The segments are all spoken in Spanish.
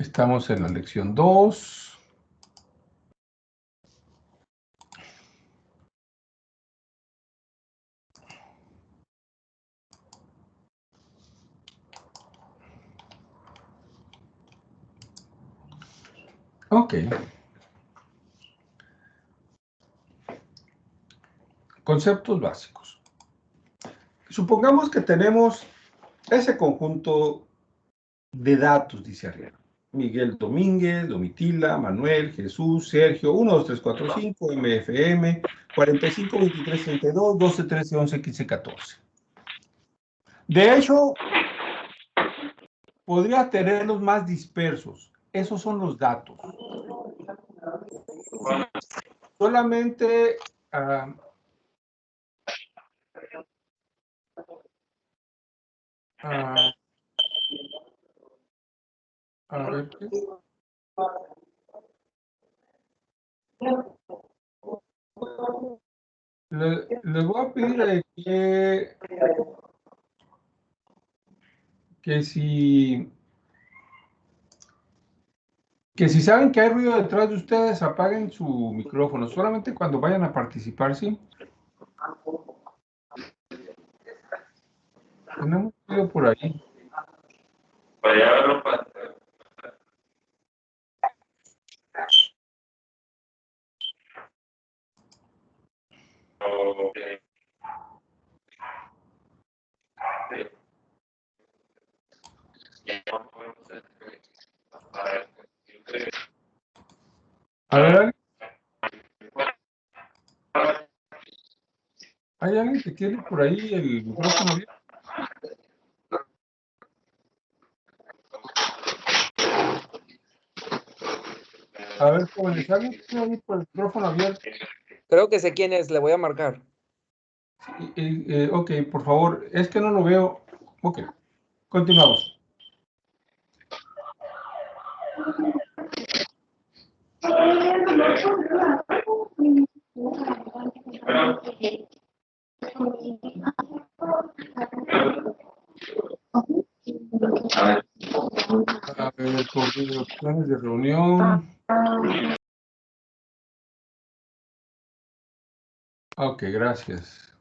Estamos en la lección 2. Ok. Conceptos básicos. Supongamos que tenemos ese conjunto de datos, dice arriba. Miguel Domínguez, Domitila, Manuel, Jesús, Sergio, 1, 2, 3, 4, 5, MFM, 45, 23, 32, 12, 13, 11, 15, 14. De hecho, podría tenerlos más dispersos. Esos son los datos. Solamente... a ver, les voy a pedir que si saben que hay ruido detrás de ustedes, apaguen su micrófono, solamente cuando vayan a participar, ¿sí? Tenemos ruido por ahí. A ver, ¿hay alguien que tiene por ahí el micrófono abierto? A ver, jóvenes, ¿alguien tiene ahí por el micrófono abierto? Creo que sé quién es, le voy a marcar. Ok, por favor, es que no lo veo. Ok, continuamos. A ver, opciones de reunión. Ok, gracias.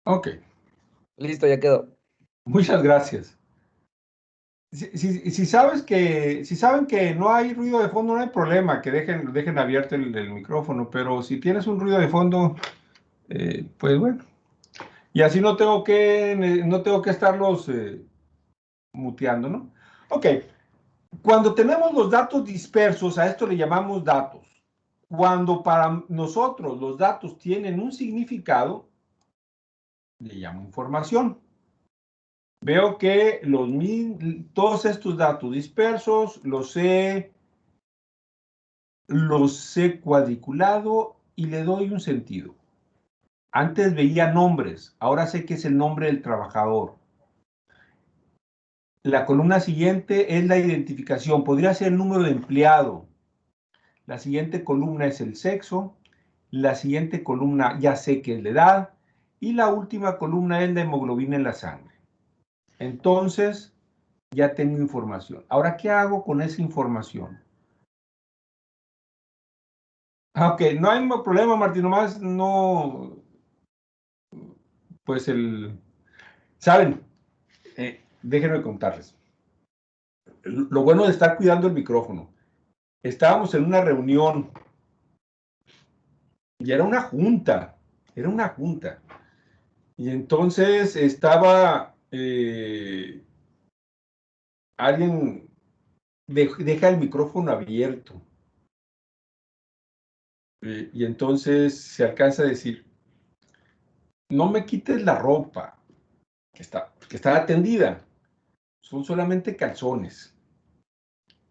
Ok. Listo, ya quedó. Muchas gracias. Si saben que no hay ruido de fondo, no hay problema, que dejen abierto el micrófono, pero si tienes un ruido de fondo, pues bueno. Y así no tengo que estarlos muteando, ¿no? Ok. Cuando tenemos los datos dispersos, a esto le llamamos datos. Cuando para nosotros los datos tienen un significado, le llamo información. Veo que todos estos datos dispersos los he cuadriculado y le doy un sentido. Antes veía nombres, ahora sé que es el nombre del trabajador. La columna siguiente es la identificación, podría ser el número de empleado. La siguiente columna es el sexo. La siguiente columna ya sé que es la edad. Y la última columna es la hemoglobina en la sangre. Entonces, ya tengo información. Ahora, ¿qué hago con esa información? Ok, no hay problema, Martín, nomás no, pues ¿saben? Déjenme contarles. Lo bueno de estar cuidando el micrófono. Estábamos en una reunión y era una junta. Y entonces estaba alguien deja el micrófono abierto. Y entonces se alcanza a decir, no me quites la ropa, que está atendida. Son solamente calzones.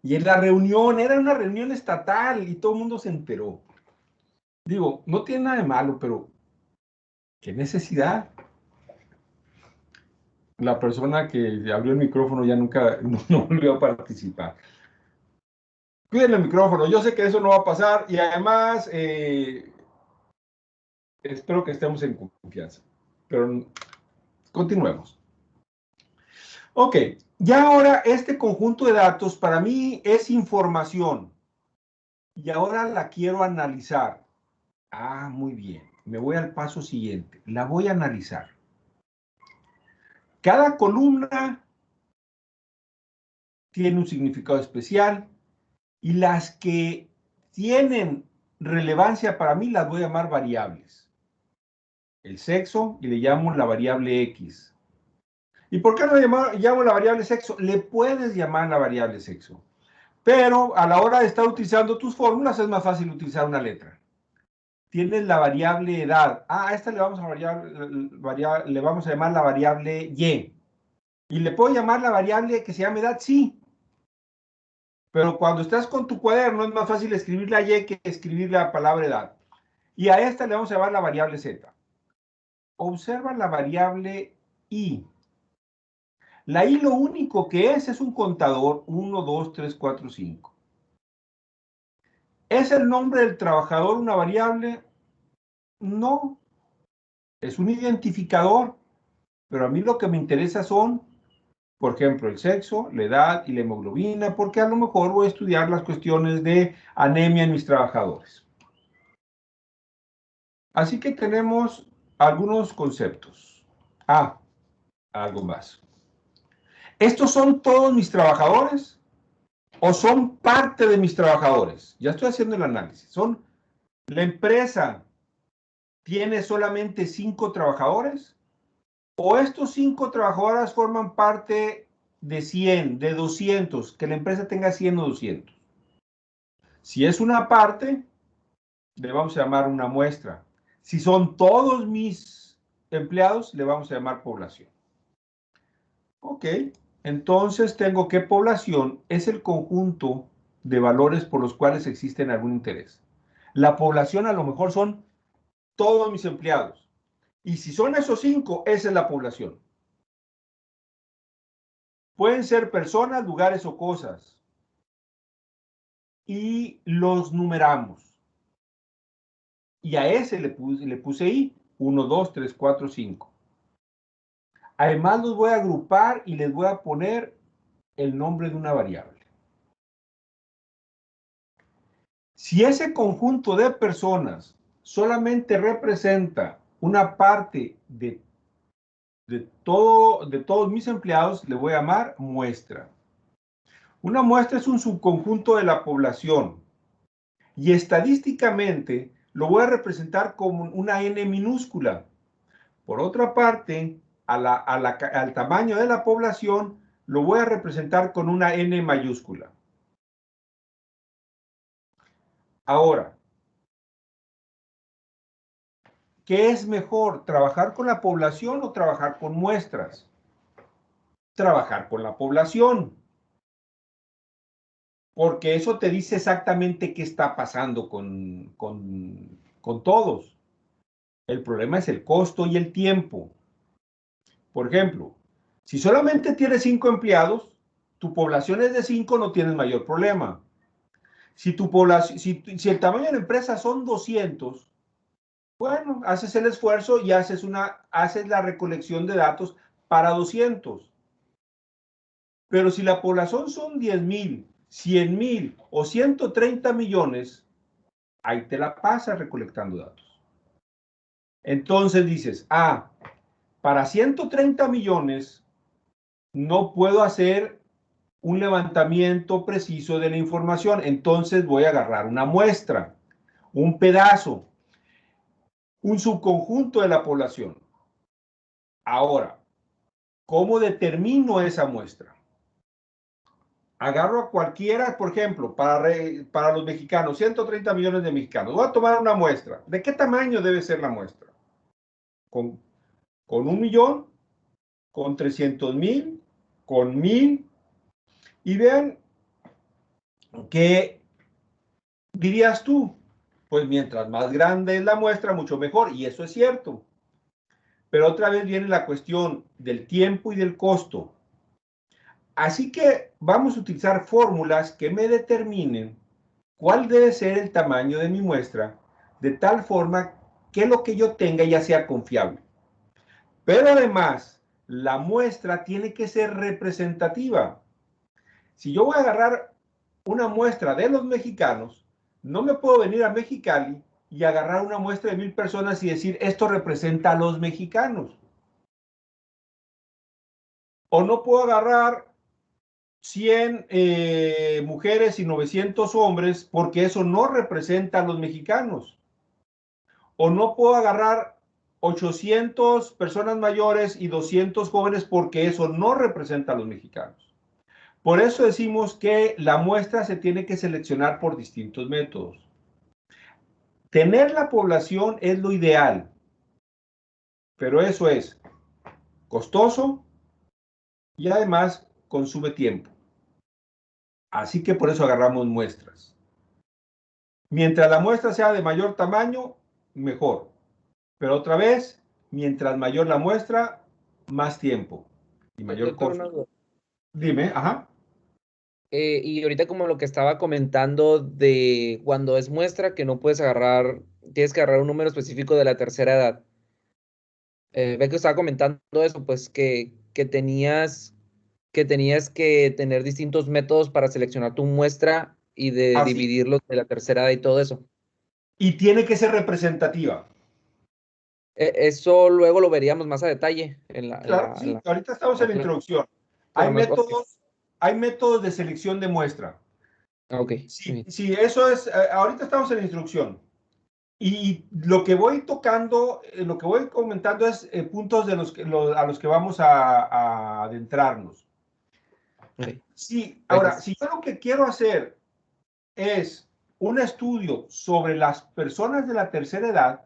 Y en la reunión, era una reunión estatal y todo el mundo se enteró. Digo, no tiene nada de malo, pero ¿qué necesidad? La persona que abrió el micrófono ya nunca no volvió a participar. Cuiden el micrófono, yo sé que eso no va a pasar y además espero que estemos en confianza. Pero continuemos. Ok, ya ahora este conjunto de datos para mí es información y ahora la quiero analizar. Ah, muy bien. Me voy al paso siguiente. La voy a analizar. Cada columna tiene un significado especial y las que tienen relevancia para mí las voy a llamar variables. El sexo y le llamo la variable X. ¿Y por qué no llamo la variable sexo? Le puedes llamar la variable sexo, pero a la hora de estar utilizando tus fórmulas es más fácil utilizar una letra. Tienes la variable edad. Ah, a esta le vamos a llamar la variable Y. ¿Y le puedo llamar la variable que se llama edad? Sí. Pero cuando estás con tu cuaderno es más fácil escribir la Y que escribir la palabra edad. Y a esta le vamos a llamar la variable Z. Observa la variable I. La I lo único que es un contador 1, 2, 3, 4, 5. ¿Es el nombre del trabajador una variable? No. Es un identificador. Pero a mí lo que me interesa son, por ejemplo, el sexo, la edad y la hemoglobina, porque a lo mejor voy a estudiar las cuestiones de anemia en mis trabajadores. Así que tenemos algunos conceptos. Ah, algo más. ¿Estos son todos mis trabajadores o son parte de mis trabajadores? Ya estoy haciendo el análisis. ¿Son la empresa tiene solamente 5 trabajadores? ¿O estos 5 trabajadores forman parte de 100, de 200, que la empresa tenga 100 o 200? Si es una parte, le vamos a llamar una muestra. Si son todos mis empleados, le vamos a llamar población. Ok, entonces tengo que población es el conjunto de valores por los cuales existen algún interés. La población a lo mejor son todos mis empleados. Y si son esos 5, esa es la población. Pueden ser personas, lugares o cosas. Y los numeramos. Y a ese le puse I. 1, 2, 3, 4, 5. Además los voy a agrupar y les voy a poner el nombre de una variable. Si ese conjunto de personas solamente representa una parte de todos mis empleados, le voy a llamar muestra. Una muestra es un subconjunto de la población y estadísticamente lo voy a representar como una n minúscula. Por otra parte, al tamaño de la población lo voy a representar con una n mayúscula. Ahora, ¿qué es mejor, trabajar con la población o trabajar con muestras? Trabajar con la población, porque eso te dice exactamente qué está pasando con todos. El problema es el costo y el tiempo. Por ejemplo, si solamente tienes 5 empleados, tu población es de 5, no tienes mayor problema. Si el tamaño de la empresa son 200, bueno, haces el esfuerzo y haces la recolección de datos para 200. Pero si la población son 10,000, 100,000 o 130 millones, ahí te la pasas recolectando datos. Entonces dices, para 130 millones no puedo hacer un levantamiento preciso de la información, entonces voy a agarrar una muestra, un pedazo, un subconjunto de la población. Ahora, ¿cómo determino esa muestra? Agarro a cualquiera, por ejemplo, para los mexicanos, 130 millones de mexicanos. Voy a tomar una muestra. ¿De qué tamaño debe ser la muestra? ¿Con 1,000,000? ¿Con 300,000? ¿Con 1,000? Y vean qué dirías tú. Pues mientras más grande es la muestra, mucho mejor. Y eso es cierto. Pero otra vez viene la cuestión del tiempo y del costo. Así que vamos a utilizar fórmulas que me determinen cuál debe ser el tamaño de mi muestra, de tal forma que lo que yo tenga ya sea confiable. Pero además, la muestra tiene que ser representativa. Si yo voy a agarrar una muestra de los mexicanos, no me puedo venir a Mexicali y agarrar una muestra de 1000 personas y decir, esto representa a los mexicanos. O no puedo agarrar 100 mujeres y 900 hombres porque eso no representa a los mexicanos. O no puedo agarrar 800 personas mayores y 200 jóvenes porque eso no representa a los mexicanos. Por eso decimos que la muestra se tiene que seleccionar por distintos métodos. Tener la población es lo ideal, pero eso es costoso y además consume tiempo. Así que por eso agarramos muestras. Mientras la muestra sea de mayor tamaño, mejor. Pero otra vez, mientras mayor la muestra, más tiempo y mayor Doctor, una costo. duda. Dime, ajá. Y ahorita como lo que estaba comentando de cuando es muestra que no puedes agarrar, tienes que agarrar un número específico de la tercera edad. Ve que estaba comentando eso, pues que tenías que tener distintos métodos para seleccionar tu muestra y de Así. dividirlos de la tercera edad y todo eso. Y tiene que ser representativa. Eso luego lo veríamos más a detalle en la, en Claro, la, en sí, la, ahorita estamos la en la clase. introducción. Pero más, ok, Hay métodos de selección de muestra. ok, muy Sí, bien. sí, eso es, ahorita estamos en la instrucción. Y lo que voy tocando, lo que voy comentando es puntos de a los que vamos a adentrarnos. Ok, Sí, ahora, gracias. si yo lo que quiero hacer es un estudio sobre las personas de la tercera edad,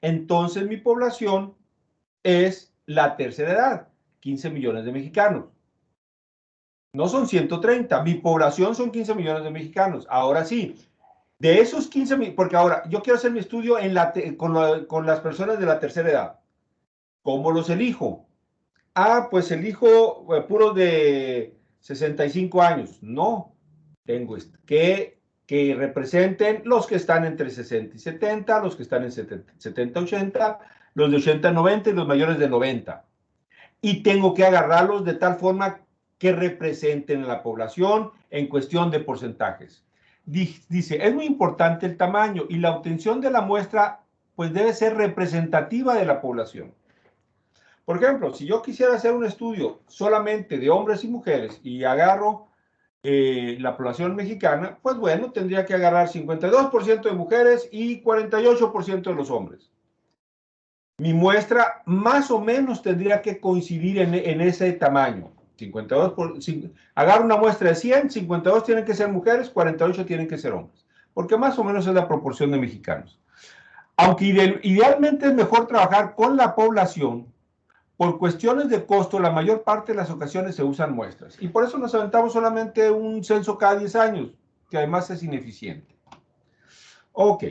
entonces mi población es la tercera edad, 15 millones de mexicanos. No son 130, mi población son 15 millones de mexicanos. Ahora sí, de esos 15 millones, porque ahora yo quiero hacer mi estudio con las personas de la tercera edad. ¿Cómo los elijo? Ah, pues elijo puros de 65 años. No, tengo que representen los que están entre 60 y 70, los que están en 70, 80, los de 80 a 90 y los mayores de 90. Y tengo que agarrarlos de tal forma que representen a la población en cuestión de porcentajes. Dice, es muy importante el tamaño y la obtención de la muestra pues debe ser representativa de la población. Por ejemplo, si yo quisiera hacer un estudio solamente de hombres y mujeres y agarro la población mexicana, pues bueno, tendría que agarrar 52% de mujeres y 48% de los hombres. Mi muestra más o menos tendría que coincidir en ese tamaño. 52 agarro una muestra de 100, 52 tienen que ser mujeres, 48 tienen que ser hombres, porque más o menos es la proporción de mexicanos. Aunque idealmente es mejor trabajar con la población, por cuestiones de costo, la mayor parte de las ocasiones se usan muestras. Y por eso nos aventamos solamente un censo cada 10 años, que además es ineficiente. Ok.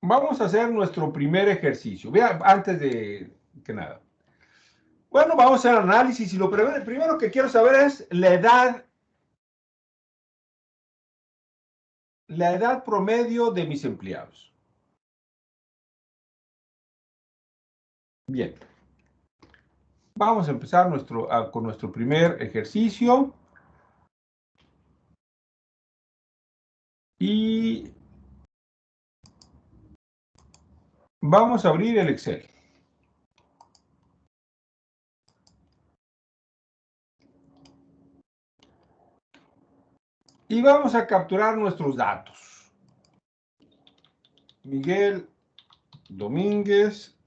Vamos a hacer nuestro primer ejercicio. Vea, antes de que nada. Bueno, vamos a hacer análisis y lo primero que quiero saber es la edad promedio de mis empleados. Bien. Vamos a empezar con nuestro primer ejercicio. Y vamos a abrir el Excel. Y vamos a capturar nuestros datos. Miguel Domínguez.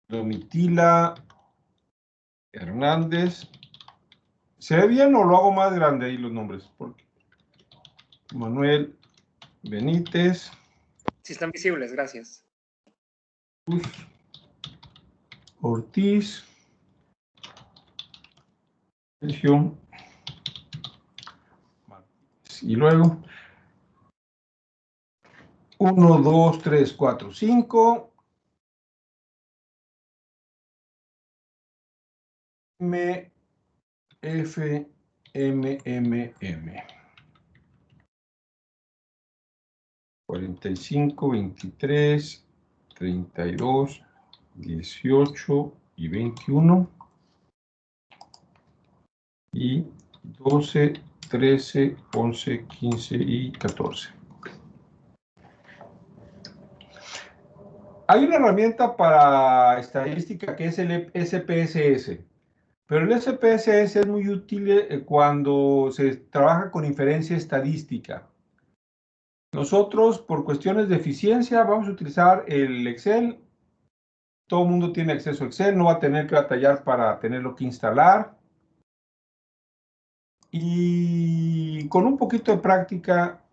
Domitila Hernández. ¿Se ve bien o lo hago más grande ahí los nombres? Porque Manuel Benítez. Sí están visibles, gracias. Ortiz. Sergio. Y luego 1, 2, 3, 4, 5. M, F, M, M, M. 45, 23, 32, 18 y 21. Y 12, 13, 11, 15 y 14. Hay una herramienta para estadística que es el SPSS, pero el SPSS es muy útil cuando se trabaja con inferencia estadística. Nosotros, por cuestiones de eficiencia, vamos a utilizar el Excel. Todo el mundo tiene acceso a Excel, no va a tener que batallar para tenerlo que instalar. Y con un poquito de práctica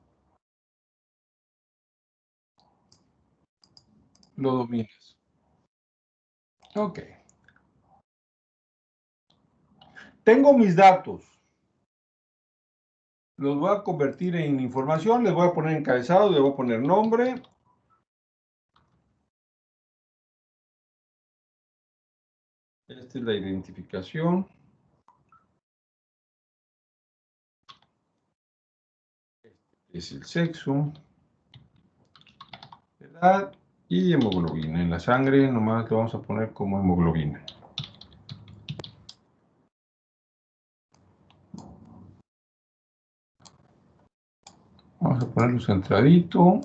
lo dominas. Ok. Tengo mis datos. Los voy a convertir en información. Les voy a poner encabezado, les voy a poner nombre. Esta es la identificación. Este es el sexo. Edad y hemoglobina. En la sangre nomás lo vamos a poner como hemoglobina. Vamos a ponerlo centradito.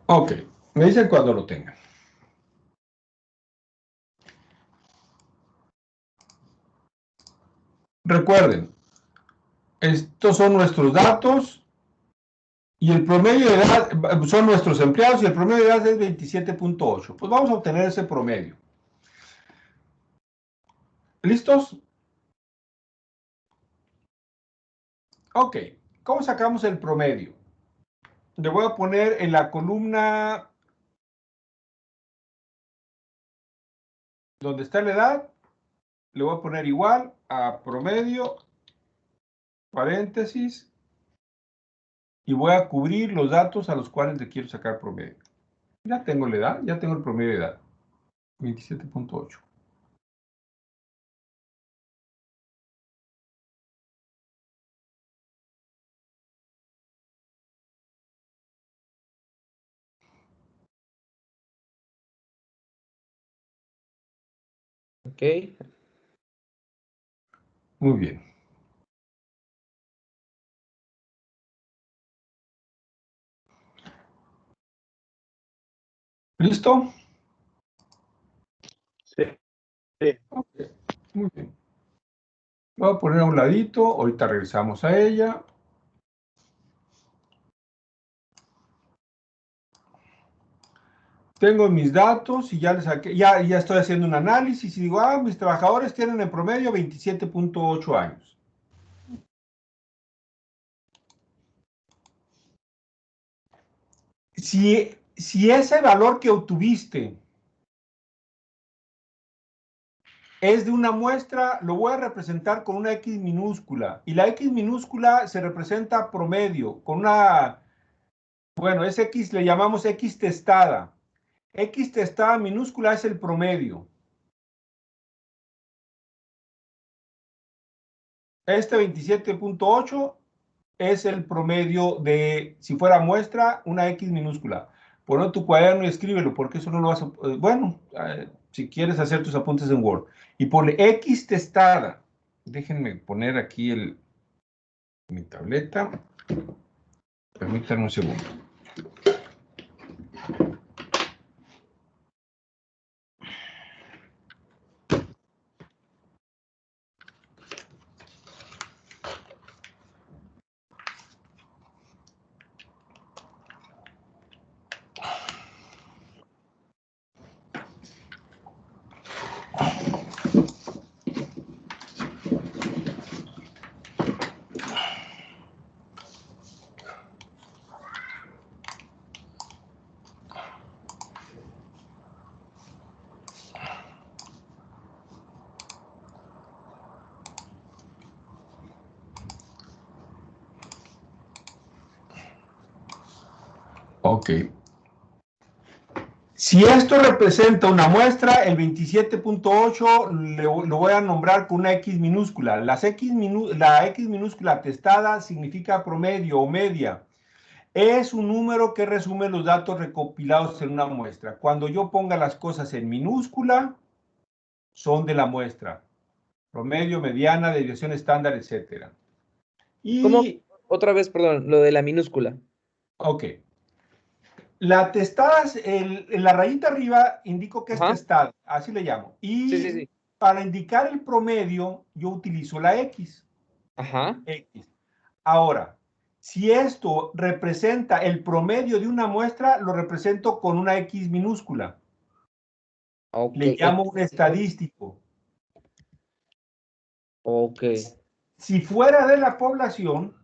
Ok, me dicen cuando lo tengan. Recuerden, estos son nuestros datos y el promedio de edad son nuestros empleados y el promedio de edad es 27.8. Pues vamos a obtener ese promedio. ¿Listos? Ok, ¿cómo sacamos el promedio? Le voy a poner en la columna donde está la edad, le voy a poner igual a promedio, paréntesis, y voy a cubrir los datos a los cuales le quiero sacar promedio. Ya tengo la edad, ya tengo el promedio de edad, 27.8. Ok. Muy bien. ¿Listo? Sí. Okay. Muy bien. Voy a poner a un ladito, ahorita regresamos a ella. Tengo mis datos y ya les saqué, ya estoy haciendo un análisis y digo, mis trabajadores tienen en promedio 27.8 años. Si ese valor que obtuviste es de una muestra, lo voy a representar con una X minúscula. Y la X minúscula se representa promedio, con una, bueno, ese X le llamamos X testada. X testada minúscula es el promedio. Este 27.8 es el promedio de, si fuera muestra, una X minúscula. Ponlo en tu cuaderno y escríbelo, porque eso no lo vas a... Bueno, si quieres hacer tus apuntes en Word. Y ponle X testada. Déjenme poner aquí mi tableta. Permítanme un segundo. Ok. Si esto representa una muestra, el 27.8 lo voy a nombrar con una X minúscula. La X minúscula atestada significa promedio o media. Es un número que resume los datos recopilados en una muestra. Cuando yo ponga las cosas en minúscula, son de la muestra. Promedio, mediana, desviación estándar, etc. ¿Cómo? Y, Otra vez, perdón, lo de la minúscula. ok. La testada, en la rayita arriba indico que es Ajá. testada, así le llamo. Sí, sí, Y sí. para indicar el promedio, yo utilizo la X. Ajá. X. Ahora, si esto representa el promedio de una muestra, lo represento con una X minúscula. Ok. Le llamo un estadístico. Ok. Si fuera de la población,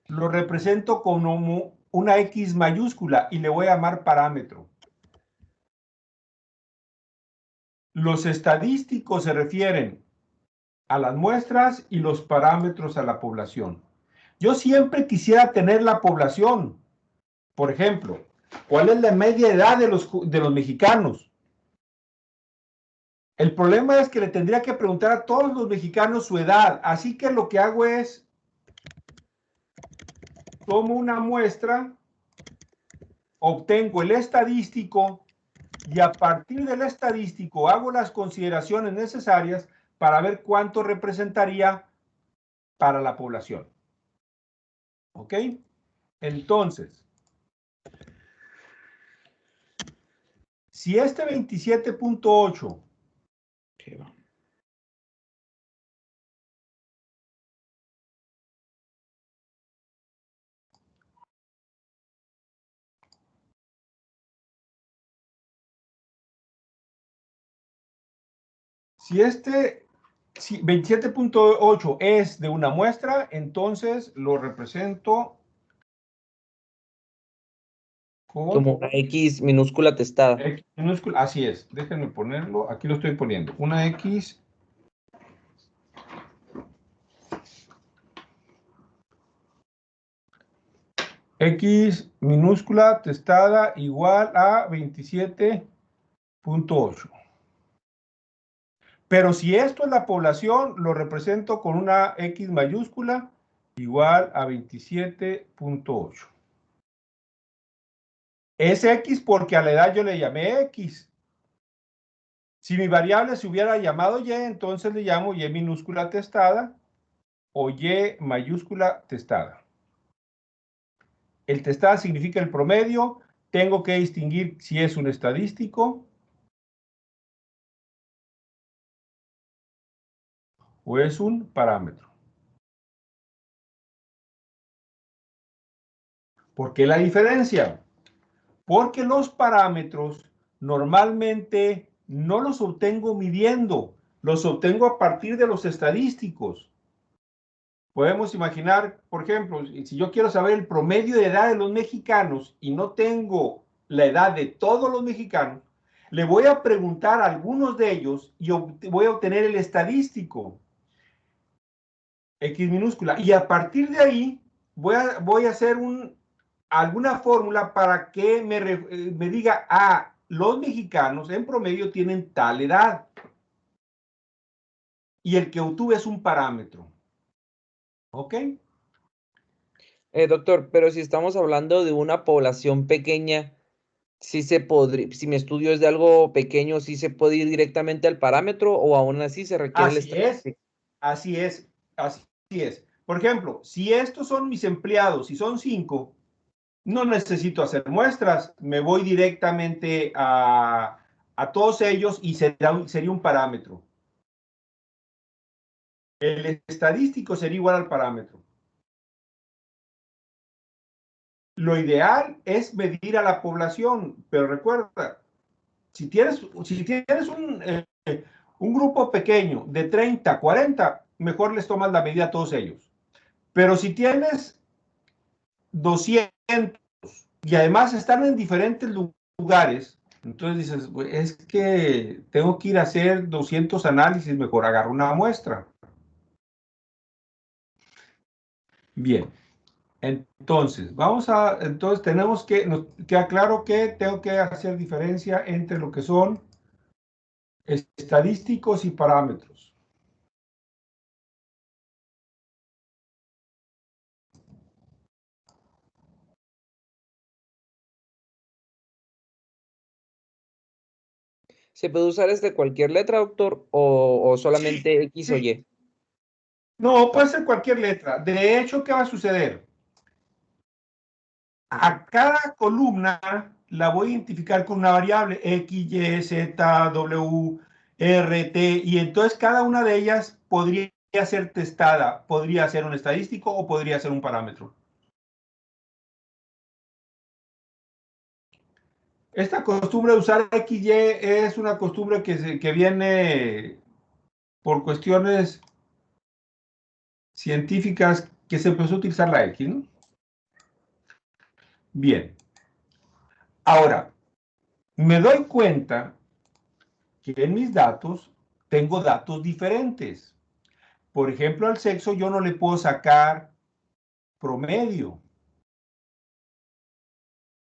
lo represento como una X mayúscula y le voy a llamar parámetro. Los estadísticos se refieren a las muestras y los parámetros a la población. Yo siempre quisiera tener la población. Por ejemplo, ¿cuál es la media edad de los mexicanos? El problema es que le tendría que preguntar a todos los mexicanos su edad. Así que lo que hago es, tomo una muestra, obtengo el estadístico y a partir del estadístico hago las consideraciones necesarias para ver cuánto representaría para la población. ¿Ok? Entonces, si este 27.8 si este 27.8 es de una muestra, entonces lo represento Como con una X minúscula testada. X minúscula. Así es, déjenme ponerlo, aquí lo estoy poniendo. Una X minúscula testada igual a 27.8. Pero si esto es la población, lo represento con una X mayúscula igual a 27.8. Es X porque a la edad yo le llamé X. Si mi variable se hubiera llamado Y, entonces le llamo Y minúscula testada o Y mayúscula testada. El testada significa el promedio. Tengo que distinguir si es un estadístico o es un parámetro. ¿Por qué la diferencia? Porque los parámetros normalmente no los obtengo midiendo, los obtengo a partir de los estadísticos. Podemos imaginar, por ejemplo, si yo quiero saber el promedio de edad de los mexicanos y no tengo la edad de todos los mexicanos, le voy a preguntar a algunos de ellos y voy a obtener el estadístico, X minúscula, y a partir de ahí voy a hacer alguna fórmula para que me diga, los mexicanos en promedio tienen tal edad. Y el que obtuve es un parámetro. ¿Ok? Doctor, pero si estamos hablando de una población pequeña, sí se podría, si mi estudio es de algo pequeño, sí se puede ir directamente al parámetro o aún así se requiere el Así es, estadístico. así es, así es. Por ejemplo, si estos son mis empleados y son 5, no necesito hacer muestras, me voy directamente a todos ellos y sería un parámetro. El estadístico sería igual al parámetro. Lo ideal es medir a la población, pero recuerda, si tienes un grupo pequeño de 30, 40, mejor les tomas la medida a todos ellos. Pero si tienes 200 y además están en diferentes lugares, entonces dices, es que tengo que ir a hacer 200 análisis, mejor agarro una muestra. Bien. Entonces, entonces tenemos que, nos queda claro que tengo que hacer diferencia entre lo que son estadísticos y parámetros. ¿Se puede usar cualquier letra, doctor, o solamente X o Sí. Y? No, puede ser cualquier letra. De hecho, ¿qué va a suceder? A cada columna la voy a identificar con una variable X, Y, Z, W, R, T, y entonces cada una de ellas podría ser testada. Podría ser un estadístico o podría ser un parámetro. Esta costumbre de usar XY es una costumbre que viene por cuestiones científicas que se empezó a utilizar la X, ¿no? Bien. Ahora, me doy cuenta que en mis datos tengo datos diferentes. Por ejemplo, al sexo yo no le puedo sacar promedio.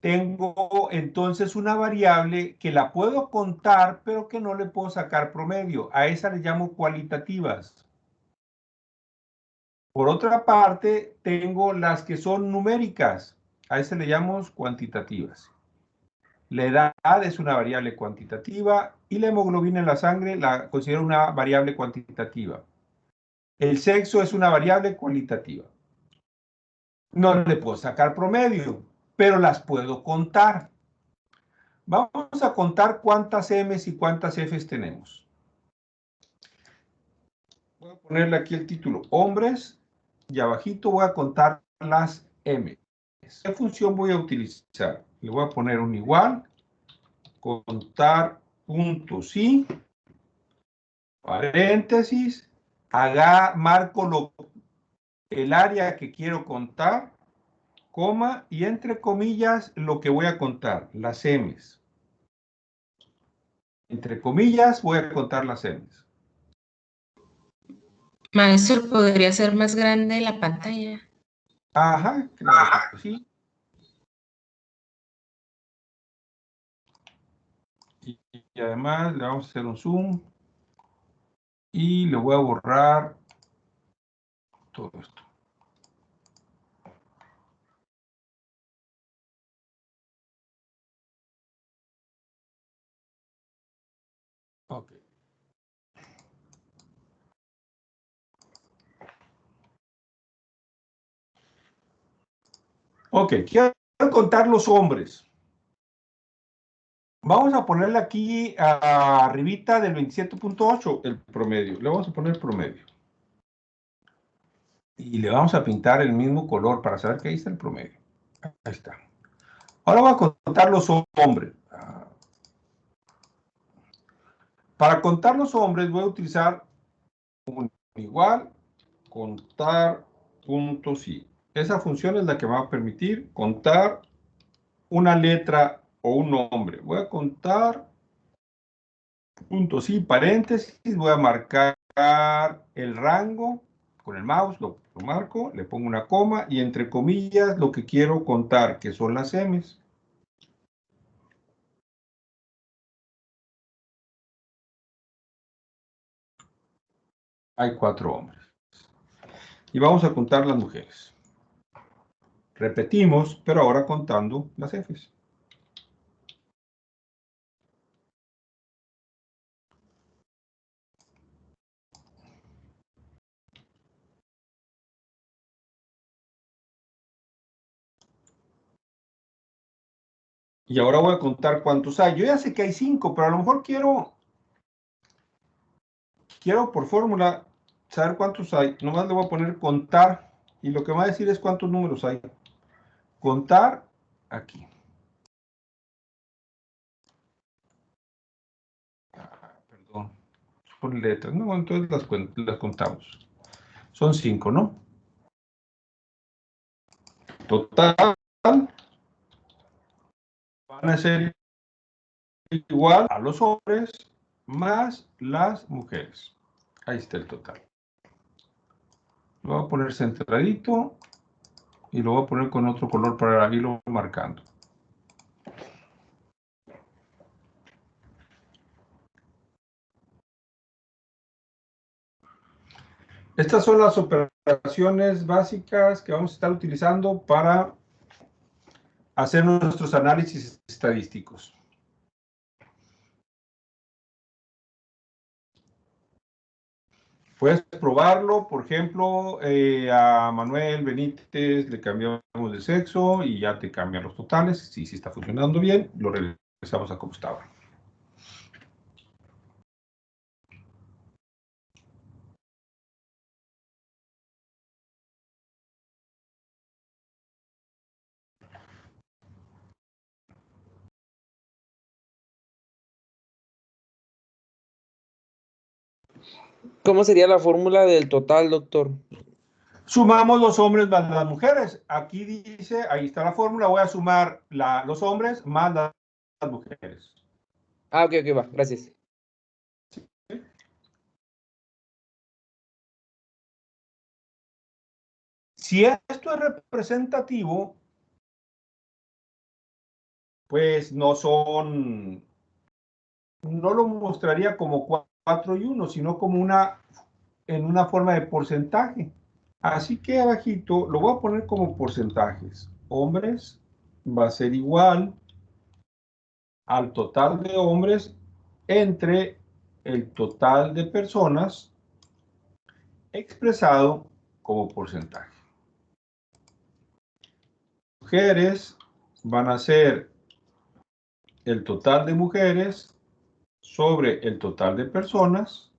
Tengo entonces una variable que la puedo contar, pero que no le puedo sacar promedio. A esa le llamo cualitativas. Por otra parte, tengo las que son numéricas. A ese le llamamos cuantitativas. La edad es una variable cuantitativa y la hemoglobina en la sangre la considero una variable cuantitativa. El sexo es una variable cualitativa. No le puedo sacar promedio, pero las puedo contar. Vamos a contar cuántas M's y cuántas F's tenemos. Voy a ponerle aquí el título, hombres, y abajito voy a contar las M. ¿Qué función voy a utilizar? Le voy a poner un igual, contar puntos y, paréntesis, marco el área que quiero contar, coma, y entre comillas lo que voy a contar, las M's. Entre comillas voy a contar las M's. Maestro, ¿podría ser más grande la pantalla? Ajá, claro que sí. Y además le vamos a hacer un zoom y le voy a borrar todo esto. Ok. Ok, quiero contar los hombres. Vamos a ponerle aquí arribita del 27.8 el promedio. Le vamos a poner promedio. Y le vamos a pintar el mismo color para saber que ahí está el promedio. Ahí está. Ahora voy a contar los hombres. Para contar los hombres voy a utilizar un igual, contar puntos y. Esa función es la que me va a permitir contar una letra o un nombre. Voy a contar puntos y paréntesis. Voy a marcar el rango con el mouse, lo marco, le pongo una coma y entre comillas lo que quiero contar, que son las M's. Hay 4 hombres. Y vamos a contar las mujeres. Repetimos, pero ahora contando las F's. Y ahora voy a contar cuántos hay. Yo ya sé que hay 5, pero a lo mejor quiero por fórmula saber cuántos hay. Nomás le voy a poner contar y lo que va a decir es cuántos números hay. Contar aquí. Perdón. Son letras. No, entonces las contamos. Son 5, ¿no? Total van a ser igual a los hombres más las mujeres. Ahí está el total. Lo voy a poner centradito Y lo voy a poner con otro color para irlo marcando. Estas son las operaciones básicas que vamos a estar utilizando para hacer nuestros análisis estadísticos. Puedes probarlo, por ejemplo, a Manuel Benítez le cambiamos de sexo y ya te cambian los totales. Si está funcionando bien, lo regresamos a como estaba. ¿Cómo sería la fórmula del total, doctor? Sumamos los hombres más las mujeres. Aquí dice, ahí está la fórmula, voy a sumar los hombres más las mujeres. Ah, ok, va, gracias. Si esto es representativo, pues no lo mostraría como 4 y 1, sino como en una forma de porcentaje. Así que abajito lo voy a poner como porcentajes. Hombres va a ser igual al total de hombres entre el total de personas expresado como porcentaje. Mujeres van a ser el total de mujeres sobre el total de personas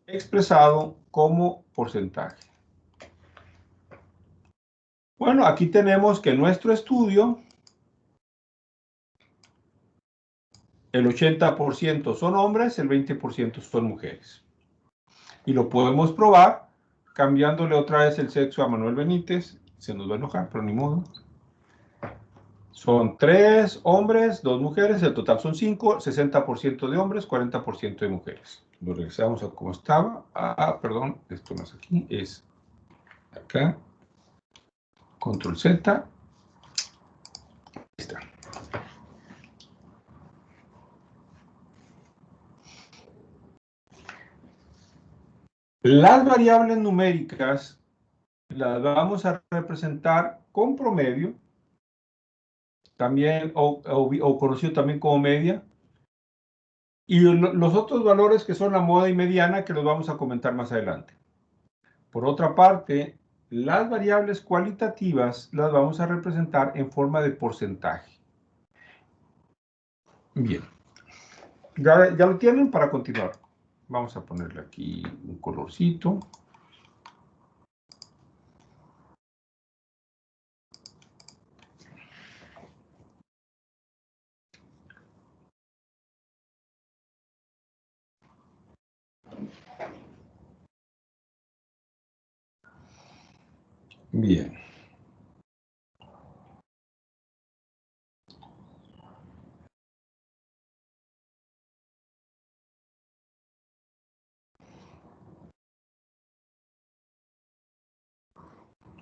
expresado como porcentaje. Bueno, aquí tenemos que en nuestro estudio el 80% son hombres, el 20% son mujeres. Y lo podemos probar cambiándole otra vez el sexo a Manuel Benítez. Se nos va a enojar, pero ni modo. Son 3 hombres, 2 mujeres, el total son 5, 60% de hombres, 40% de mujeres. Lo regresamos a como estaba. Perdón, esto no es aquí, es acá. Control Z. Ahí está. Las variables numéricas las vamos a representar con promedio, también, o conocido también como media, y los otros valores que son la moda y mediana, que los vamos a comentar más adelante. Por otra parte, las variables cualitativas las vamos a representar en forma de porcentaje. Bien. ¿Ya lo tienen? Para continuar. Vamos a ponerle aquí un colorcito. Bien.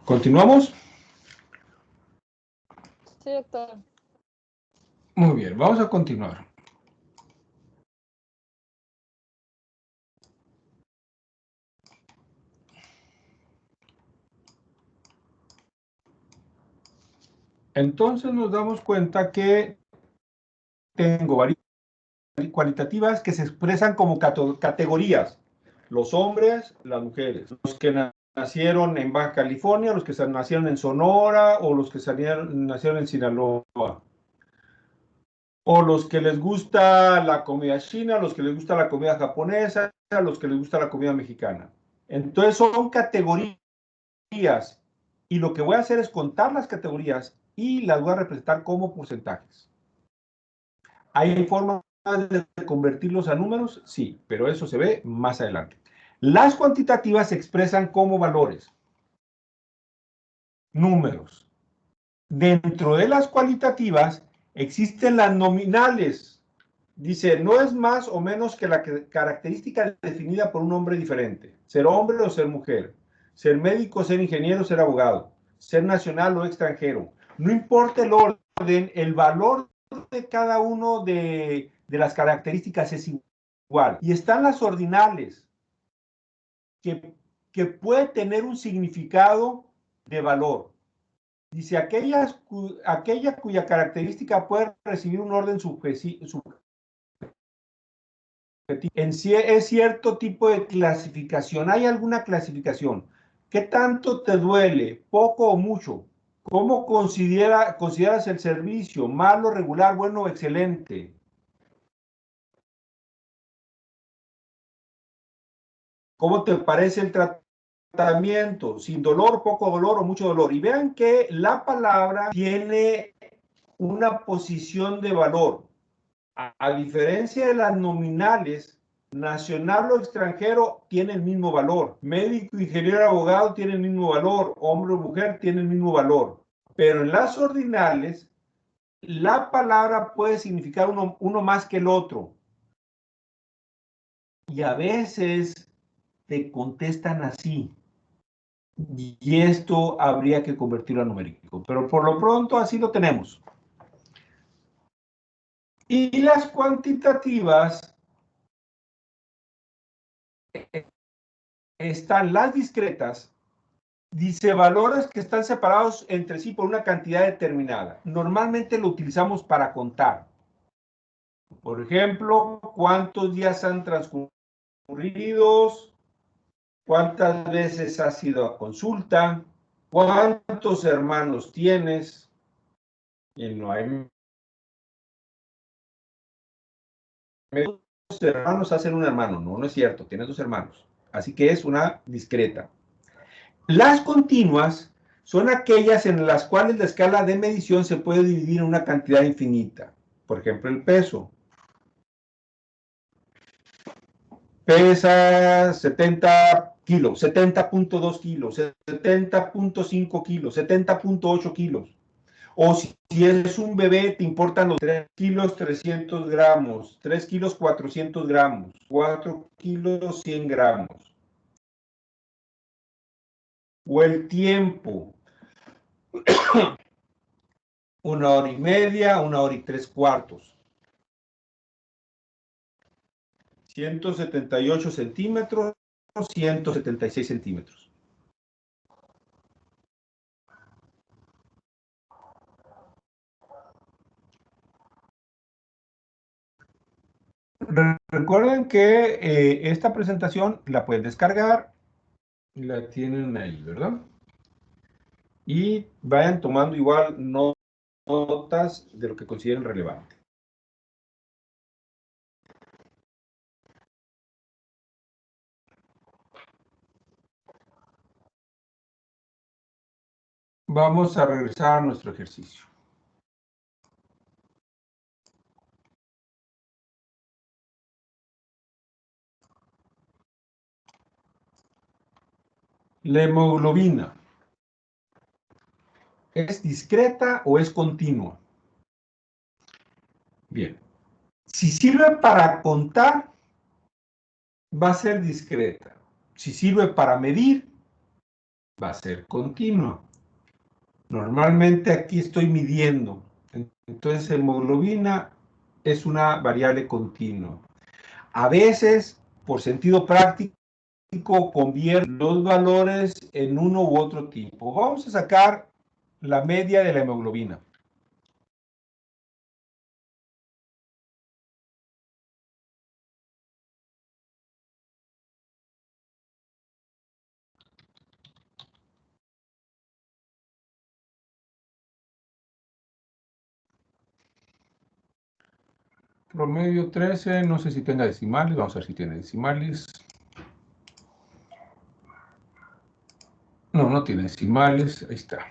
¿Continuamos? Sí, doctor. Muy bien, vamos a continuar. Entonces nos damos cuenta que tengo variables cualitativas que se expresan como categorías. Los hombres, las mujeres. Los que nacieron en Baja California, los que nacieron en Sonora o los que nacieron en Sinaloa. O los que les gusta la comida china, los que les gusta la comida japonesa, los que les gusta la comida mexicana. Entonces son categorías. Y lo que voy a hacer es contar las categorías y las voy a representar como porcentajes. ¿Hay formas de convertirlos a números? Sí, pero eso se ve más adelante. Las cuantitativas se expresan como valores, números. Dentro de las cualitativas existen las nominales. Dice, no es más o menos que la característica definida por un hombre diferente. Ser hombre o ser mujer. Ser médico, ser ingeniero, ser abogado. ser nacional o extranjero. No importa el orden, el valor de cada uno de las características es igual. Y están las ordinales, que puede tener un significado de valor. Dice, aquella cuya característica puede recibir un orden subjetivo. Es cierto tipo de clasificación. ¿Hay alguna clasificación? ¿Qué tanto te duele? ¿Poco o mucho? ¿Cómo consideras el servicio? ¿Malo, regular, bueno o excelente? ¿Cómo te parece el tratamiento? ¿Sin dolor, poco dolor o mucho dolor? Y vean que la palabra tiene una posición de valor. A diferencia de las nominales, nacional o extranjero tiene el mismo valor. Médico, ingeniero, abogado tiene el mismo valor. Hombre o mujer tiene el mismo valor. Pero en las ordinales, la palabra puede significar uno más que el otro. Y a veces te contestan así. Y esto habría que convertirlo a numérico. Pero por lo pronto así lo tenemos. Y las cuantitativas están las discretas. Dice valores que están separados entre sí por una cantidad determinada. Normalmente lo utilizamos para contar. Por ejemplo, ¿cuántos días han transcurrido? ¿Cuántas veces has ido a consulta? ¿Cuántos hermanos tienes? Y no hay dos hermanos hacen un hermano. No, no es cierto. Tienes dos hermanos. Así que es una discreta. Las continuas son aquellas en las cuales la escala de medición se puede dividir en una cantidad infinita. Por ejemplo, el peso. Pesa 70 kilos, 70.2 kilos, 70.5 kilos, 70.8 kilos. O si es un bebé, te importan los 3 kilos 300 gramos, 3 kilos 400 gramos, 4 kilos 100 gramos. O el tiempo. 1 hora y media, 1 hora y 3/4. 178 centímetros, 176 centímetros. Recuerden que esta presentación la pueden descargar, la tienen ahí, ¿verdad? Y vayan tomando igual notas de lo que consideren relevante. Vamos a regresar a nuestro ejercicio. La hemoglobina, ¿es discreta o es continua? Bien. Si sirve para contar, va a ser discreta. Si sirve para medir, va a ser continua. Normalmente aquí estoy midiendo. Entonces, hemoglobina es una variable continua. A veces, por sentido práctico, convierte los valores en uno u otro tipo. Vamos a sacar la media de la hemoglobina. Promedio 13, no sé si tenga decimales, vamos a ver si tiene decimales. No, no tiene decimales, ahí está.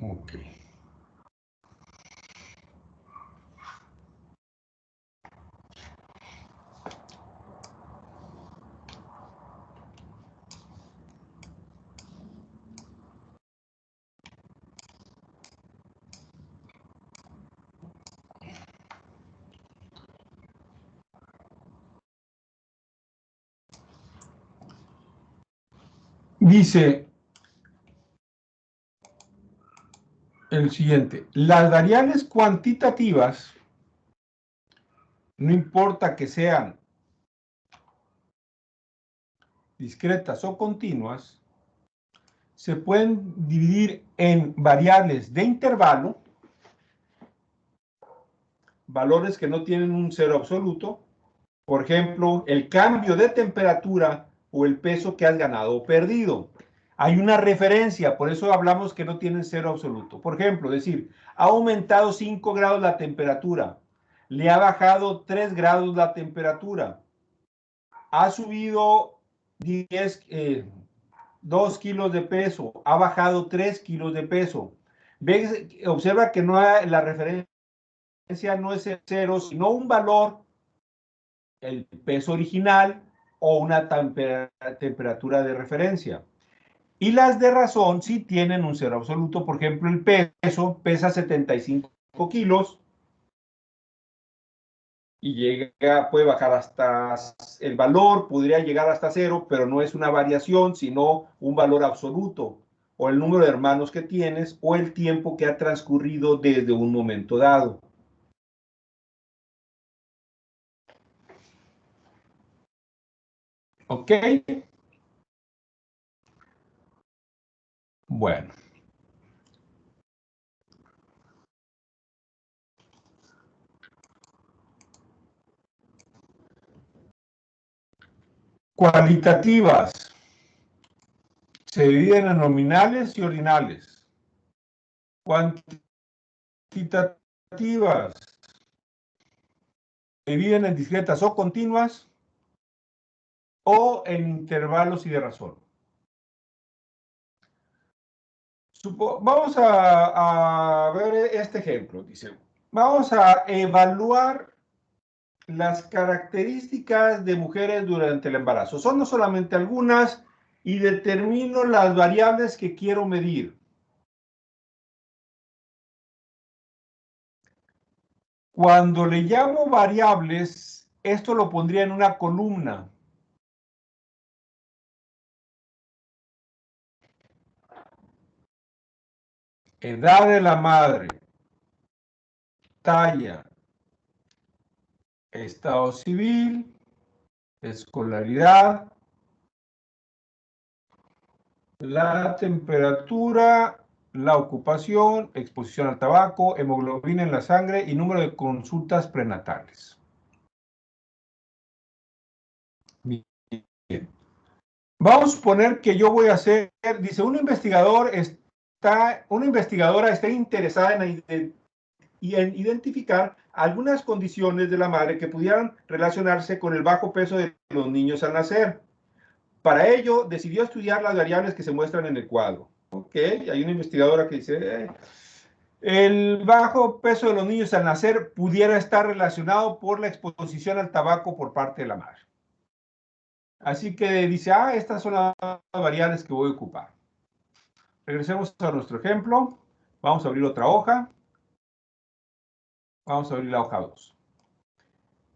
Ok. Dice el siguiente: las variables cuantitativas, no importa que sean discretas o continuas, se pueden dividir en variables de intervalo, valores que no tienen un cero absoluto, por ejemplo, el cambio de temperatura o el peso que has ganado o perdido. Hay una referencia, por eso hablamos que no tienen cero absoluto. Por ejemplo, decir, ha aumentado 5 grados la temperatura, le ha bajado 3 grados la temperatura, ha subido 2 kilos de peso, ha bajado 3 kilos de peso. ¿Ves? Observa que no hay, la referencia no es el cero, sino un valor, el peso original o una temperatura de referencia. Y las de razón sí tienen un cero absoluto. Por ejemplo, el peso pesa 75 kilos y puede bajar hasta el valor, podría llegar hasta cero, pero no es una variación, sino un valor absoluto, o el número de hermanos que tienes, o el tiempo que ha transcurrido desde un momento dado. ¿Ok? Bueno. Cualitativas. Se dividen en nominales y ordinales. Cuantitativas. Se dividen en discretas o continuas o en intervalos y de razón. Vamos a ver este ejemplo. Dice, vamos a evaluar las características de mujeres durante el embarazo. Son no solamente algunas y determino las variables que quiero medir. Cuando le llamo variables, esto lo pondría en una columna. Edad de la madre, talla, estado civil, escolaridad, la temperatura, la ocupación, exposición al tabaco, hemoglobina en la sangre y número de consultas prenatales. Bien. Vamos a suponer que yo voy a hacer, dice, una investigadora está interesada en identificar algunas condiciones de la madre que pudieran relacionarse con el bajo peso de los niños al nacer. Para ello, decidió estudiar las variables que se muestran en el cuadro. Ok, hay una investigadora que dice, el bajo peso de los niños al nacer pudiera estar relacionado por la exposición al tabaco por parte de la madre. Así que dice, estas son las variables que voy a ocupar. Regresemos a nuestro ejemplo. Vamos a abrir otra hoja. Vamos a abrir la hoja 2.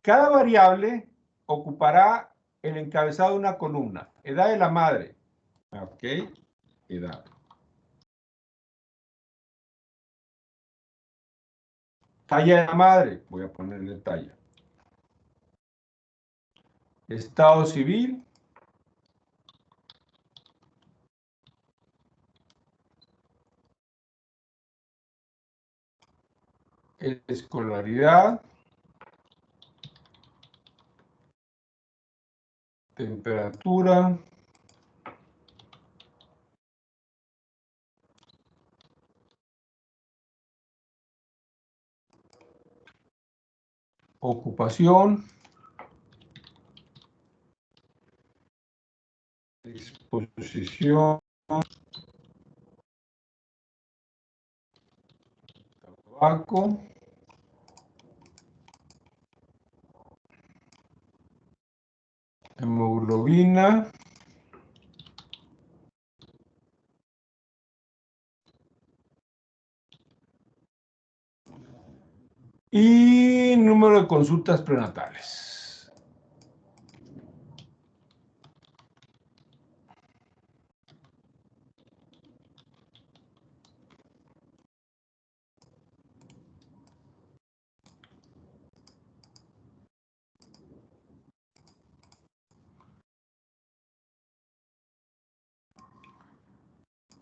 Cada variable ocupará el encabezado de una columna. Edad de la madre. Ok, edad. Talla de la madre. Voy a ponerle talla. Estado civil. Escolaridad. Temperatura. Ocupación. Exposición. Tabaco. Hemoglobina. Y número de consultas prenatales.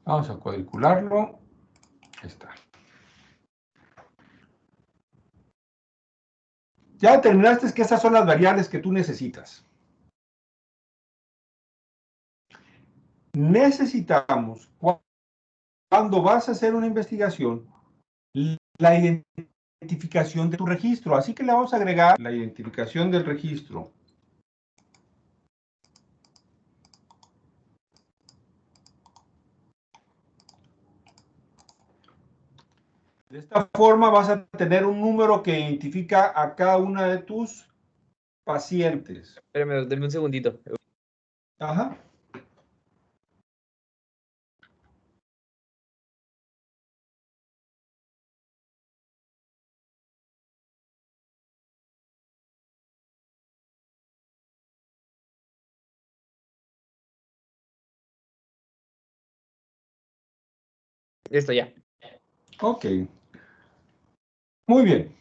Vamos a cuadricularlo. Ahí está. Ya determinaste que esas son las variables que tú necesitas. Necesitamos, cuando vas a hacer una investigación, la identificación de tu registro. Así que le vamos a agregar la identificación del registro. De esta forma vas a tener un número que identifica a cada una de tus pacientes. Espérame, denme un segundito. Ajá. Listo, ya. Ok. Muy bien.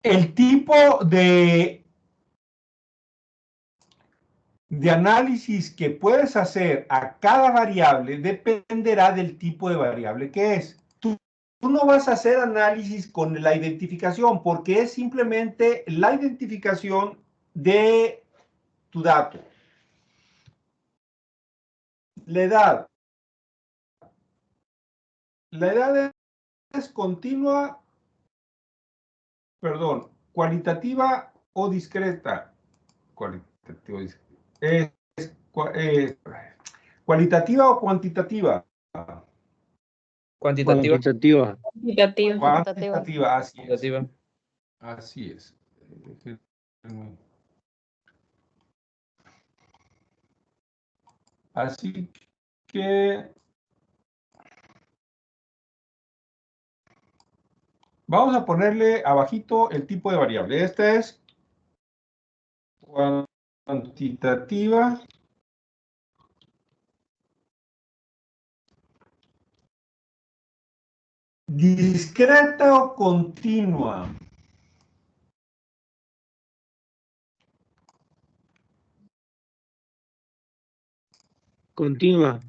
El tipo de análisis que puedes hacer a cada variable dependerá del tipo de variable que es. Tú no vas a hacer análisis con la identificación porque es simplemente la identificación de tu dato. La edad. La edad es continua, perdón, cualitativa o discreta. Cualitativa o discreta. ¿Cualitativa o cuantitativa? Cuantitativa. Cuantitativa. Cuantitativa, así es. Cuantitativa. Así es. Así que vamos a ponerle abajito el tipo de variable. Esta es cuantitativa. Discreta o continua. Continua.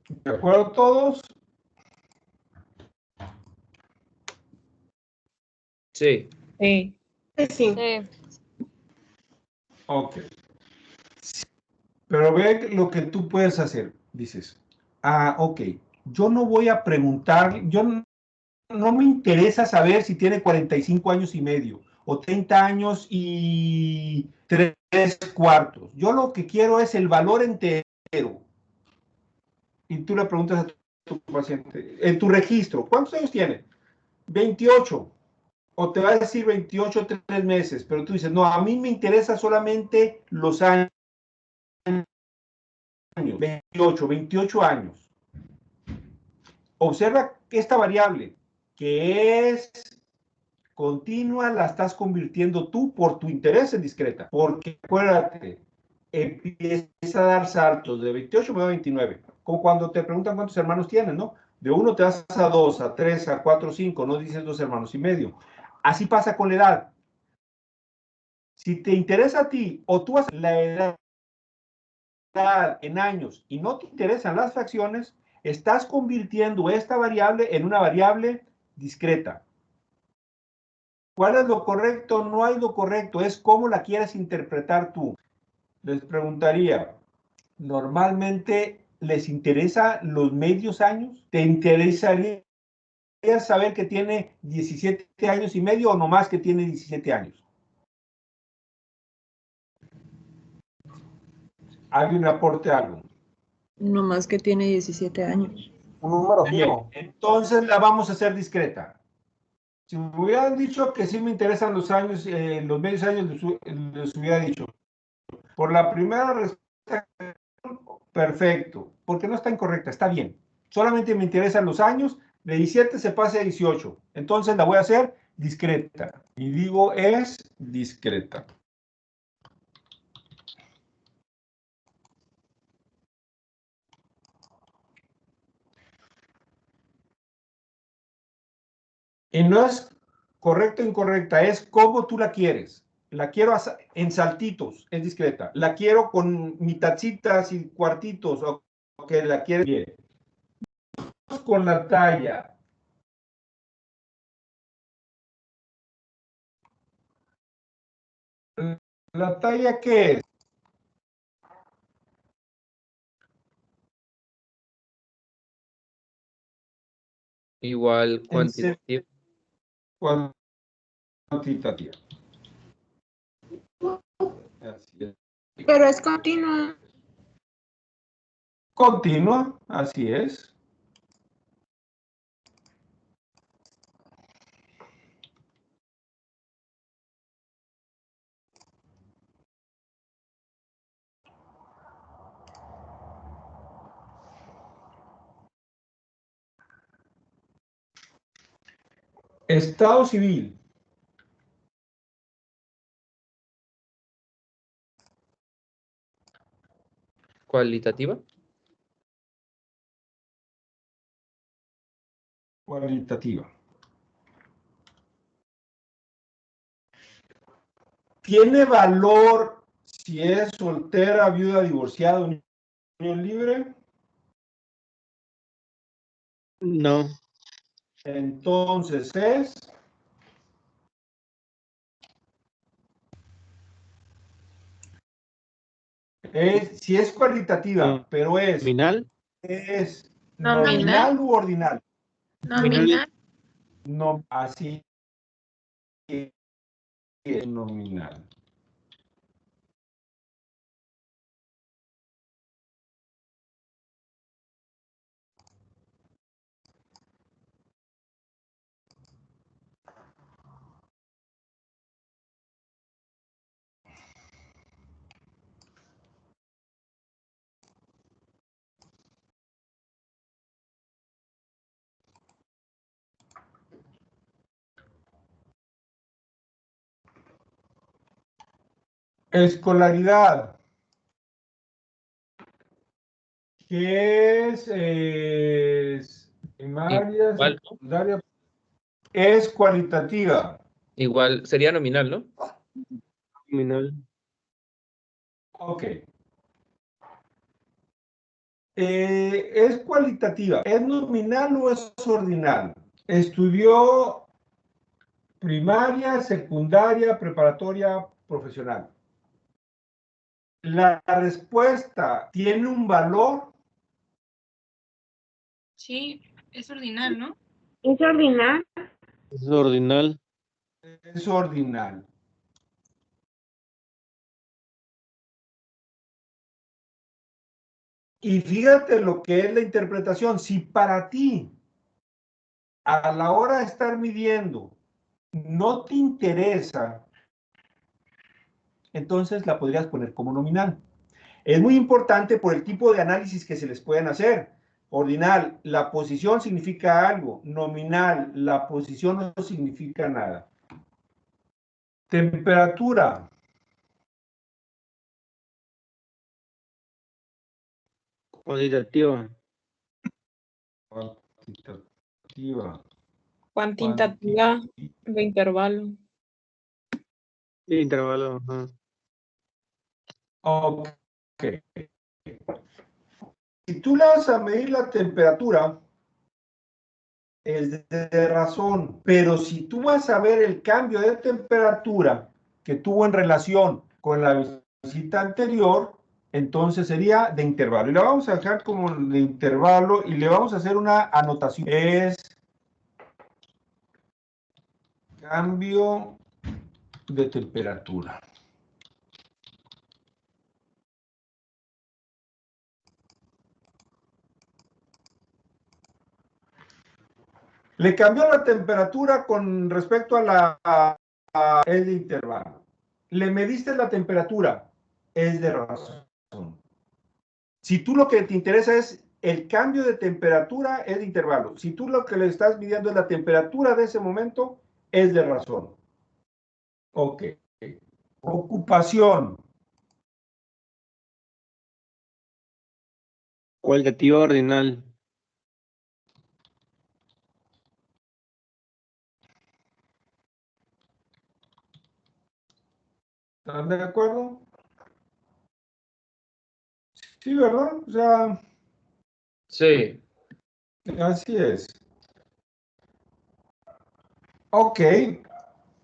¿De acuerdo todos? Sí. Sí. Sí. Ok. Pero ve lo que tú puedes hacer. Dices, ok, yo no voy a preguntar, no me interesa saber si tiene 45 años y medio o 30 años y 3/4. Yo lo que quiero es el valor entero. Y tú le preguntas a tu paciente, en tu registro, ¿cuántos años tiene? 28. O te va a decir 28 3 meses, pero tú dices, no, a mí me interesa solamente los años. 28 años. Observa que esta variable, que es continua, la estás convirtiendo tú por tu interés en discreta. Porque acuérdate, empieza a dar saltos de 28 a 29. Como cuando te preguntan cuántos hermanos tienes, ¿no? De 1 te vas a 2, a 3, a 4, 5, no dices 2 hermanos y medio. Así pasa con la edad. Si te interesa a ti o tú haces la edad en años y no te interesan las fracciones, estás convirtiendo esta variable en una variable discreta. ¿Cuál es lo correcto? No hay lo correcto, es cómo la quieres interpretar tú. Les preguntaría, ¿normalmente les interesa los medios años? ¿Te interesaría saber que tiene 17 años y medio o nomás que tiene 17 años? ¿Alguien aporte algo? No más que tiene 17 años. Un número Bien, fijo. entonces la vamos a hacer discreta. Si me hubieran dicho que sí me interesan los años, los medios años, les hubiera dicho. Por la primera respuesta, perfecto, porque no está incorrecta, está bien. Solamente me interesan los años, de 17 se pasa a 18. Entonces la voy a hacer discreta. Y digo es discreta. Y no es correcta o incorrecta, es cómo tú la quieres. La quiero en saltitos, es discreta. La quiero con mitadcitas y cuartitos, o que la quieres bien. Con la talla. ¿La talla qué es? Igual cuantitativo. Cuantitativa. Así es. Pero es continua. Continua, así es. Estado civil. Cualitativa. Cualitativa. ¿Tiene valor si es soltera, viuda, divorciada, unión libre? No. Entonces si es cualitativa, pero Nominal. es Nominal. nominal u ordinal. Nominal. No, así es nominal. Escolaridad. ¿Qué es primaria, Igual, ¿no? secundaria? Es cualitativa. Igual sería nominal, ¿no? Nominal. Ok. Es cualitativa. ¿Es nominal o es ordinal? Estudió primaria, secundaria, preparatoria, profesional. La respuesta tiene un valor. Sí, es ordinal, ¿no? Es ordinal. Es ordinal. Es ordinal. Y fíjate lo que es la interpretación. Si para ti, a la hora de estar midiendo, no te interesa, entonces la podrías poner como nominal. Es muy importante por el tipo de análisis que se les pueden hacer. Ordinal, la posición significa algo. Nominal, la posición no significa nada. Temperatura. Cuantitativa. Cuantitativa. Cuantitativa de intervalo. Intervalo. Ajá. Ok. Si tú le vas a medir la temperatura, es de razón, pero si tú vas a ver el cambio de temperatura que tuvo en relación con la visita anterior, entonces sería de intervalo. Y la vamos a dejar como de intervalo y le vamos a hacer una anotación. Es cambio de temperatura. Le cambió la temperatura con respecto a es de intervalo. Le mediste la temperatura, es de razón. Si tú lo que te interesa es el cambio de temperatura, es de intervalo. Si tú lo que le estás midiendo es la temperatura de ese momento, es de razón. Ok. Ocupación. Cualitativa ordinal. ¿Están de acuerdo? Sí, ¿verdad? O sea, Sí. así es. Ok.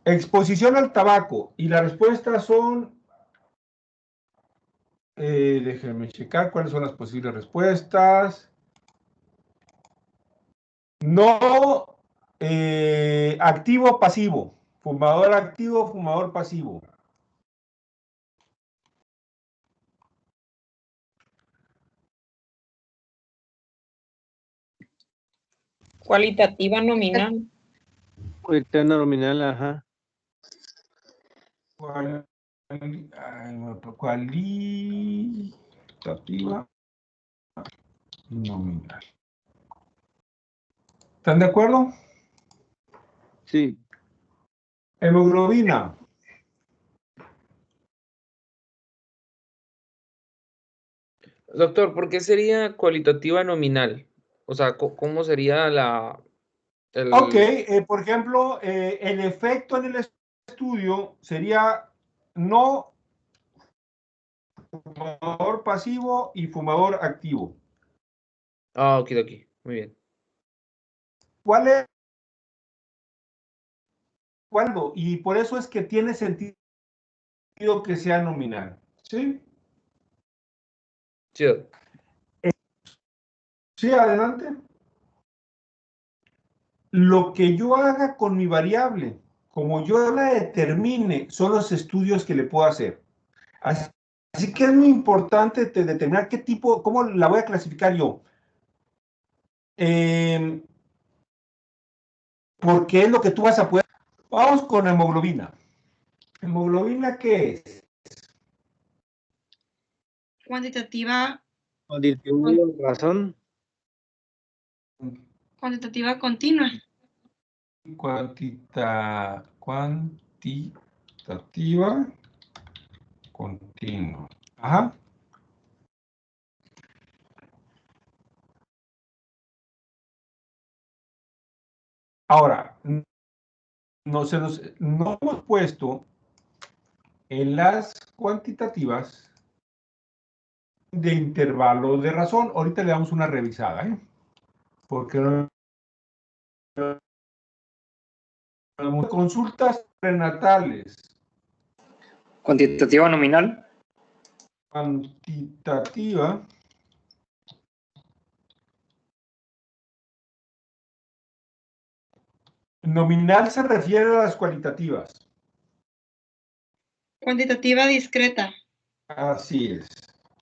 Exposición al tabaco. Y las respuestas son... déjenme checar cuáles son las posibles respuestas. No activo, pasivo. Fumador activo, fumador pasivo. Cualitativa nominal. Cualitativa nominal, ajá. Cualitativa nominal. ¿Están de acuerdo? Sí. Hemoglobina. Doctor, ¿por qué sería cualitativa nominal? O sea, ¿cómo sería Ok, por ejemplo, el efecto en el estudio sería no fumador pasivo y fumador activo. Ah, ok, muy bien. ¿Cuál es? ¿Cuándo? Y por eso es que tiene sentido que sea nominal. ¿Sí? Chido. Sí, adelante. Lo que yo haga con mi variable, como yo la determine, son los estudios que le puedo hacer. Así que es muy importante determinar qué tipo, cómo la voy a clasificar yo. Porque es lo que tú vas a poder. Vamos con hemoglobina. ¿Hemoglobina qué es? Cuantitativa, Cuantitativa razón. cuantitativa continua. Cuantitativa continua. Ajá. Ahora, no hemos puesto en las cuantitativas de intervalo de razón. Ahorita le damos una revisada, ¿eh? Porque consultas prenatales. Cuantitativa nominal. Cuantitativa. Nominal se refiere a las cualitativas. Cuantitativa discreta. Así es.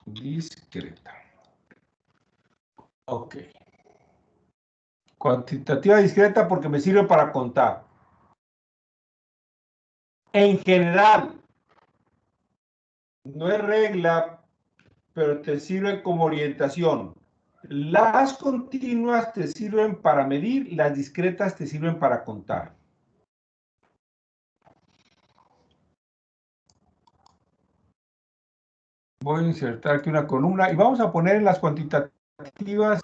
Discreta. Ok. Cuantitativa discreta porque me sirve para contar. En general, no es regla, pero te sirve como orientación. Las continuas te sirven para medir, las discretas te sirven para contar. Voy a insertar aquí una columna y vamos a poner en las cuantitativas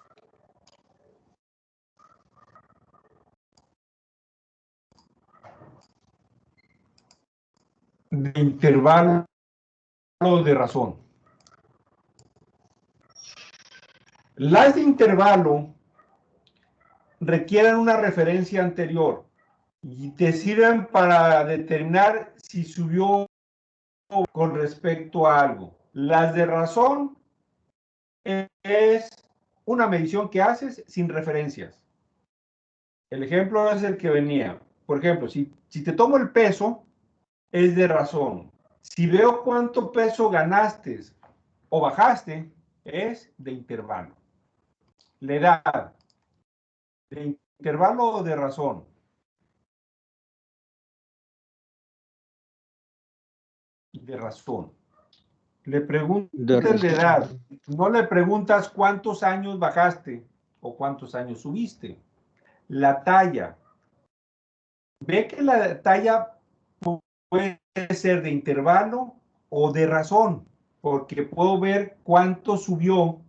de intervalo de razón. Las de intervalo requieren una referencia anterior y te sirven para determinar si subió con respecto a algo. Las de razón es una medición que haces sin referencias. El ejemplo es el que venía. Por ejemplo, si te tomo el peso, es de razón. Si veo cuánto peso ganaste o bajaste, es de intervalo. La edad, de intervalo o de razón. De razón. Le preguntas la edad, no le preguntas cuántos años bajaste o cuántos años subiste. La talla. Ve que la talla puede ser de intervalo o de razón, porque puedo ver cuánto subió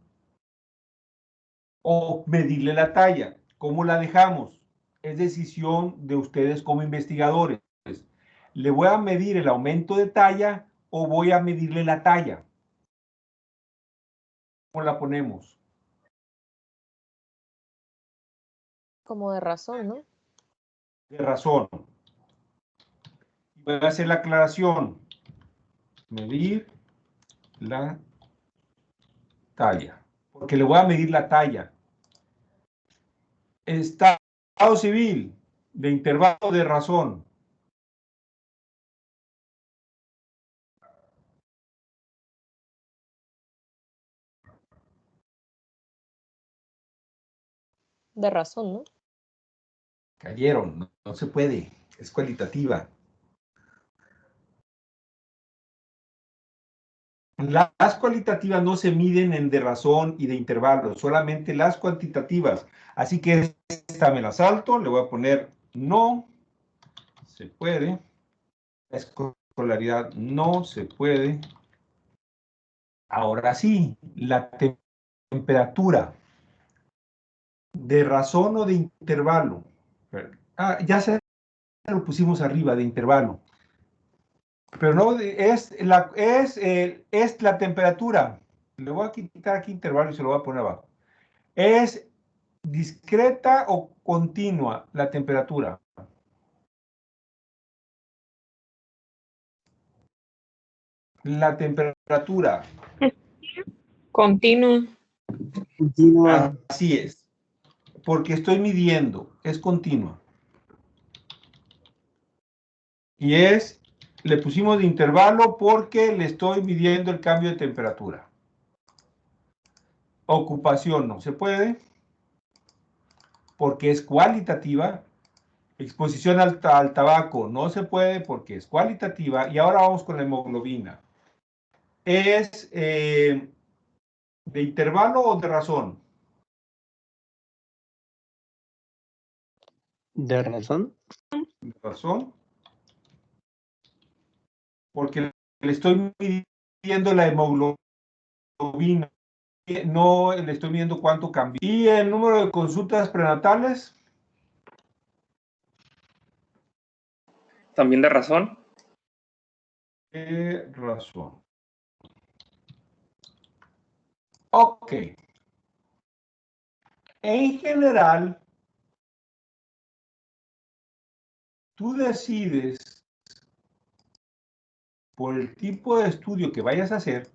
o medirle la talla. ¿Cómo la dejamos? Es decisión de ustedes como investigadores. ¿Le voy a medir el aumento de talla o voy a medirle la talla? ¿Cómo la ponemos? Como de razón, ¿no? De razón. Voy a hacer la aclaración. Medir la talla. Porque le voy a medir la talla. Estado civil de intervalo de razón. De razón, ¿no? Cayeron, no se puede. Es cualitativa. Las cualitativas no se miden en de razón y de intervalo, solamente las cuantitativas. Así que esta me la salto, le voy a poner no se puede. La escolaridad no se puede. Ahora sí, la temperatura de razón o de intervalo. Ya se lo pusimos arriba, de intervalo. Pero no, es la temperatura. Le voy a quitar aquí intervalo y se lo voy a poner abajo. ¿Es discreta o continua la temperatura? La temperatura. Continua. Continua. Así es. Porque estoy midiendo. Es continua. Y le pusimos de intervalo porque le estoy midiendo el cambio de temperatura. Ocupación no se puede. Porque es cualitativa. Exposición al tabaco no se puede porque es cualitativa. Y ahora vamos con la hemoglobina. ¿Es de intervalo o de razón? ¿De razón? De razón. Porque le estoy midiendo la hemoglobina. No le estoy midiendo cuánto cambia. ¿Y el número de consultas prenatales? También de razón. Razón. Ok. En general, tú decides, por el tipo de estudio que vayas a hacer,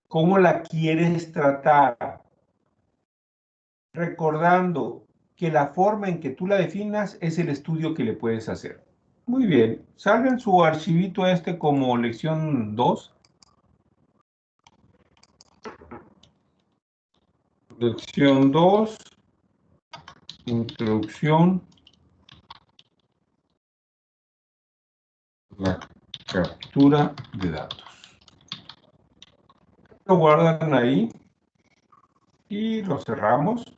cómo la quieres tratar. Recordando que la forma en que tú la definas es el estudio que le puedes hacer. Muy bien. Salven su archivito como lección 2. Lección 2. Introducción. La captura de datos. Lo guardan ahí y lo cerramos.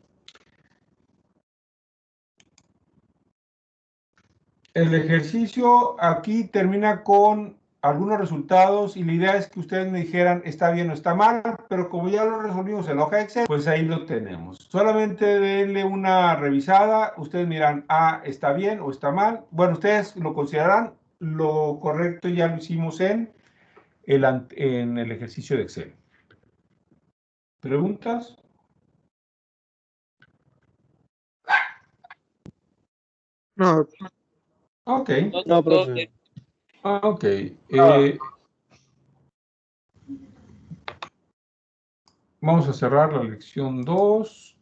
El ejercicio aquí termina con algunos resultados y la idea es que ustedes me dijeran está bien o está mal, pero como ya lo resolvimos en la hoja Excel, pues ahí lo tenemos. Solamente denle una revisada, ustedes miran, está bien o está mal. Bueno, ustedes lo considerarán, lo correcto ya lo hicimos en el ejercicio de Excel. ¿Preguntas? No, Ok, no, profe. ok. Vamos a cerrar la lección 2.